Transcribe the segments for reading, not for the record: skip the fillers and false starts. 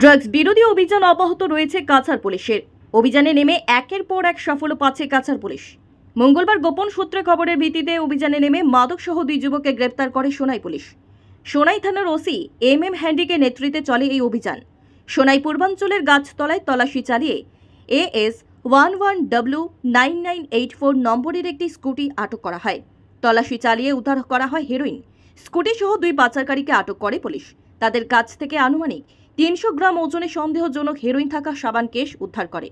Drugs বিরোধী অভিযান অব্যাহত রয়েছে কাছাড় পুলিশের। অভিযানে নেমে একের পর এক সাফল্য পাচ্ছে কাছাড় পুলিশ। মঙ্গলবার গোপন সূত্রে খবরের ভিত্তিতে অভিযানে নেমে মাদকসহ দুই যুবককে গ্রেপ্তার করে সোনাই পুলিশ। সোনাই থানার ওসি এম হ্যান্ডিকের নেতৃত্বে চলে এই অভিযান। সোনাই পূর্বাঞ্চলের গাছতলায় তল্লাশি চালিয়ে AS 11W9984 নম্বরের একটি স্কুটি আটক করা হয়। তল্লাশি চালিয়ে উদ্ধার করা হয় হেরোইন। স্কুটি সহ দুই পাচারকারীকে আটক করে পুলিশ। তাদের কাছ থেকে আনুমানিক 300 গ্রাম ওজনে সন্দেহজনক হেরোইন থাকা সাবান কেস উদ্ধার করে।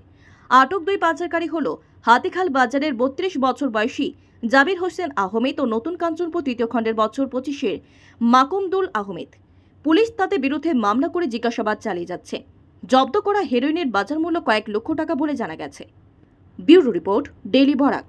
আটক দুই পাচারকারী হল হাতিখাল বাজারের 32 বছর বয়সী জাবির হোসেন আহমেদ ও নতুন কাঞ্চনপুর তৃতীয় খণ্ডের বছর 25-এর মাকুমদুল আহমেদ। পুলিশ তাদের বিরুদ্ধে মামলা করে জিজ্ঞাসাবাদ চালিয়ে যাচ্ছে। জব্দ করা হেরোইনের বাজার মূল্য কয়েক লক্ষ টাকা বলে জানা গেছে। Bureau report, daily Barak.